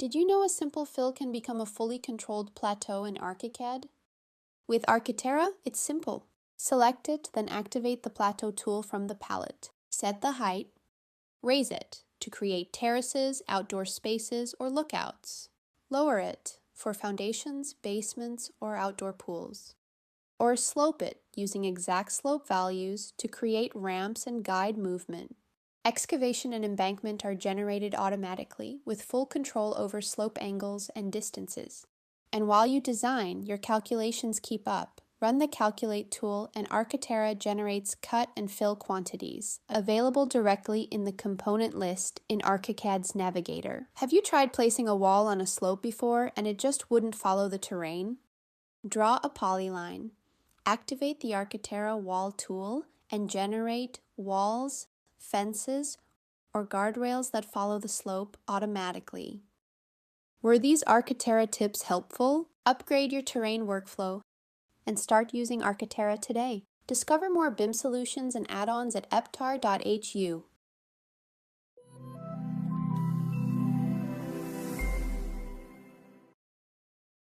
Did you know a simple fill can become a fully controlled plateau in Archicad? With Architerra, it's simple. Select it, then activate the plateau tool from the palette. Set the height, raise it to create terraces, outdoor spaces, or lookouts. Lower it for foundations, basements, or outdoor pools. Or slope it using exact slope values to create ramps and guide movement. Excavation and embankment are generated automatically with full control over slope angles and distances. And while you design, your calculations keep up. Run the Calculate tool and Architerra generates cut and fill quantities, available directly in the component list in Archicad's Navigator. Have you tried placing a wall on a slope before and it just wouldn't follow the terrain? Draw a polyline. Activate the Architerra wall tool and generate walls, fences, or guardrails that follow the slope automatically. Were these Architerra tips helpful? Upgrade your terrain workflow and start using Architerra today. Discover more BIM solutions and add-ons at eptar.hu.